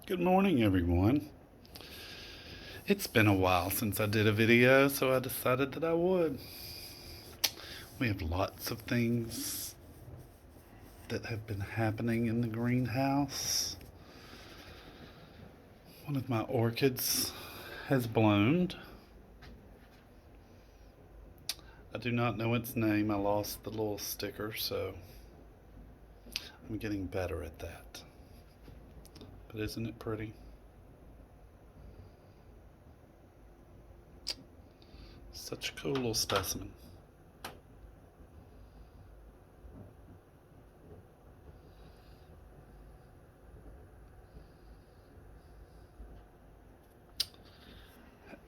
Good morning, everyone. It's been a while since I did a video, so I decided that I would. We have lots of things that have been happening in the greenhouse. One of my orchids has bloomed. I do not know its name. I lost the little sticker, so I'm getting better at that. But isn't it pretty? Such a cool little specimen.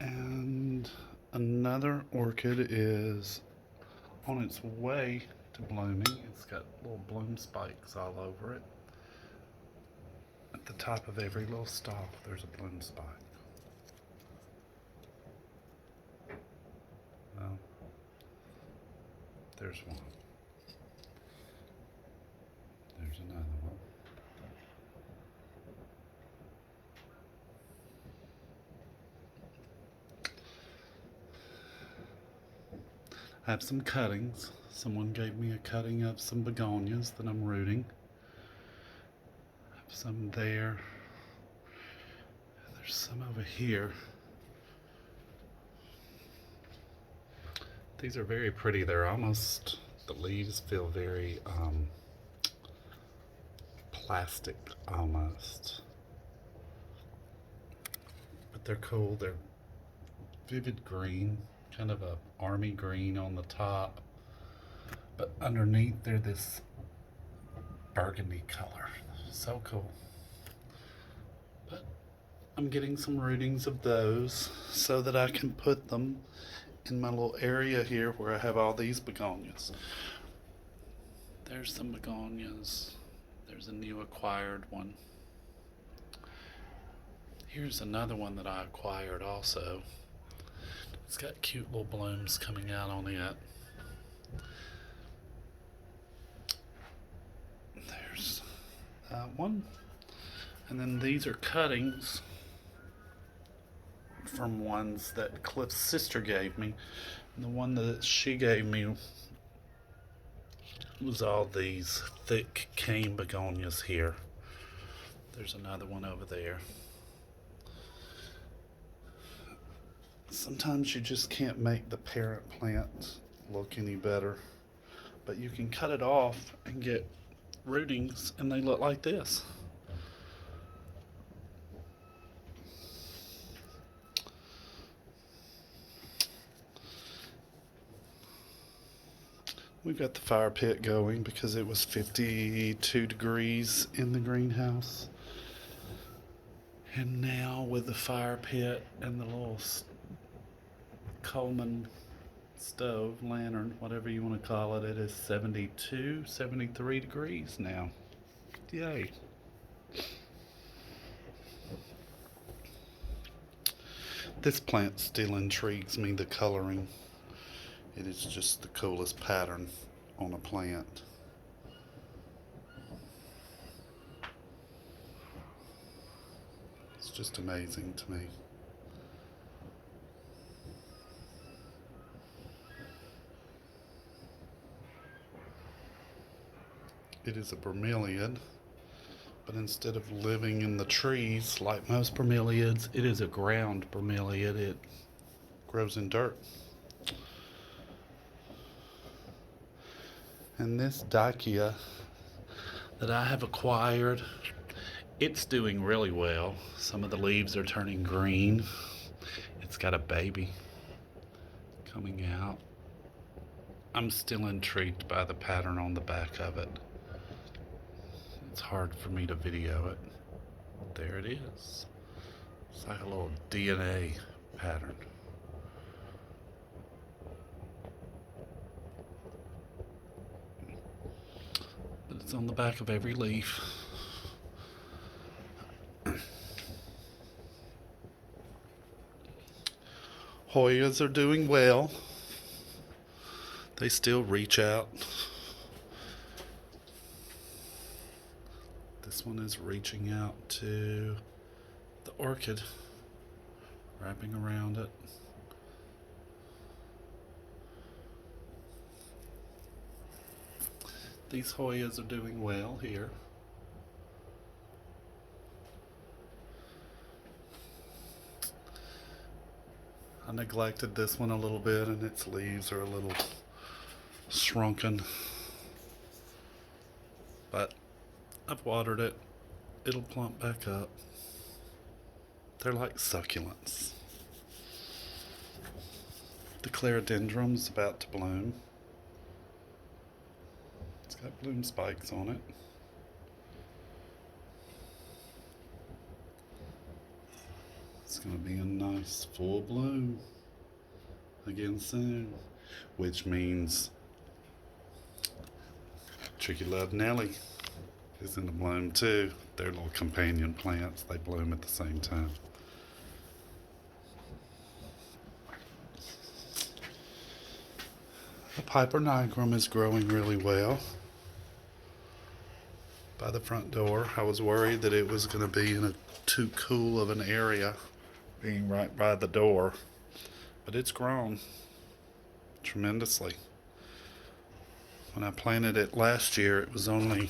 And another orchid is on its way to blooming. It's got little bloom spikes all over it. At the top of every little stalk, there's a bloom spike. Well, there's one. There's another one. I have some cuttings. Someone gave me a cutting of some begonias that I'm rooting. I have some there. There's some over here. These are very pretty. They're almost, the leaves feel very plastic almost. But they're cool. They're vivid green, kind of a army green on the top. But underneath they're this burgundy color. So cool. But I'm getting some rootings of those so that I can put them in my little area here where I have all these begonias. There's some begonias. There's a new acquired one. Here's another one that I acquired also. It's got cute little blooms coming out on it. There's that one. And then these are cuttings from ones that Cliff's sister gave me. And the one that she gave me was all these thick cane begonias here. There's another one over there. Sometimes you just can't make the parent plant look any better, but you can cut it off and get rootings and they look like this. We've got the fire pit going because it was 52 degrees in the greenhouse. And now with the fire pit and the little Coleman stove, lantern, whatever you want to call it, it is 72, 73 degrees now. Yay. This plant still intrigues me, the coloring. It is just the coolest pattern on a plant. It's just amazing to me. It is a bromeliad, but instead of living in the trees like most bromeliads, it is a ground bromeliad. It grows in dirt. And this Dicea that I have acquired, it's doing really well. Some of the leaves are turning green. It's got a baby coming out. I'm still intrigued by the pattern on the back of it. It's hard for me to video it. There it is. It's like a little DNA pattern. But it's on the back of every leaf. Hoyas are doing well. They still reach out. This one is reaching out too. the orchid wrapping around it. These Hoyas are doing well here. I neglected this one a little bit and its leaves are a little shrunken. But I've watered it. It'll plump back up. They're like succulents. The clerodendron's about to bloom. It's got bloom spikes on it. It's going to be a nice full bloom again soon, which means Tricky Love Nellie is in the bloom too. They're little companion plants. They bloom at the same time. The Piper nigrum is growing really well by the front door. I was worried that it was going to be in a too cool of an area, being right by the door, but it's grown tremendously. When I planted it last year, it was only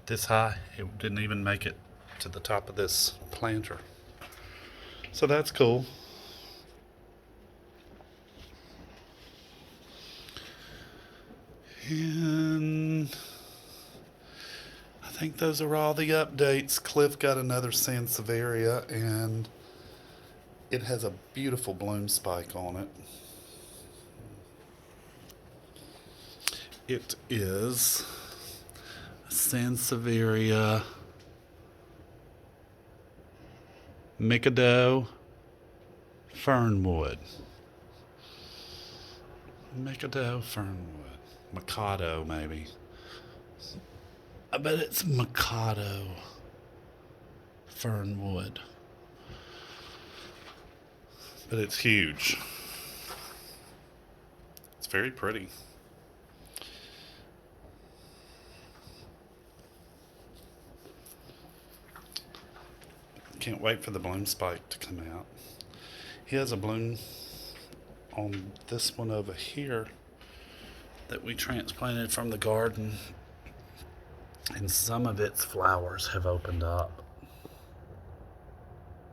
this high. It didn't even make it to the top of this planter. So that's cool. And I think those are all the updates. Cliff got another Sansevieria and it has a beautiful bloom spike on it. It is Sansevieria Mikado Fernwood. Mikado Fernwood. Mikado, maybe. I bet it's Mikado Fernwood. But it's huge. It's very pretty. Can't wait for the bloom spike to come out. He has a bloom on this one over here that we transplanted from the garden, and some of its flowers have opened up.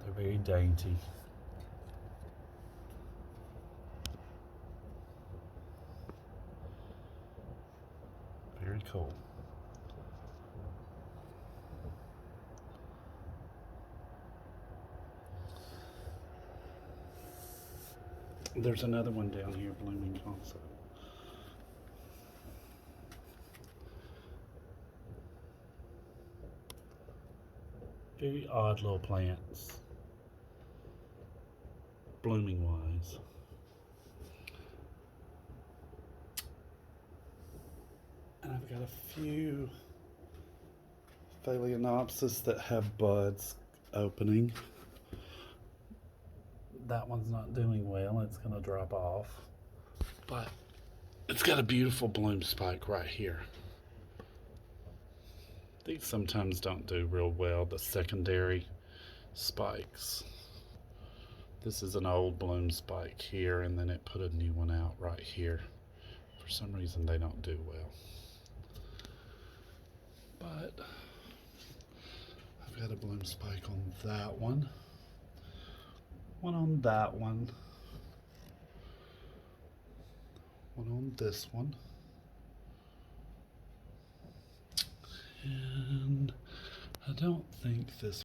They're very dainty. Very cool. There's another one down here blooming also. Very odd little plants, blooming wise. And I've got a few Phalaenopsis that have buds opening. That one's not doing well. It's going to drop off. But it's got a beautiful bloom spike right here. These sometimes don't do real well, the secondary spikes. This is an old bloom spike here, and then it put a new one out right here. For some reason, they don't do well. But I've got a bloom spike on that one. One on that one. One on this one. And I don't think this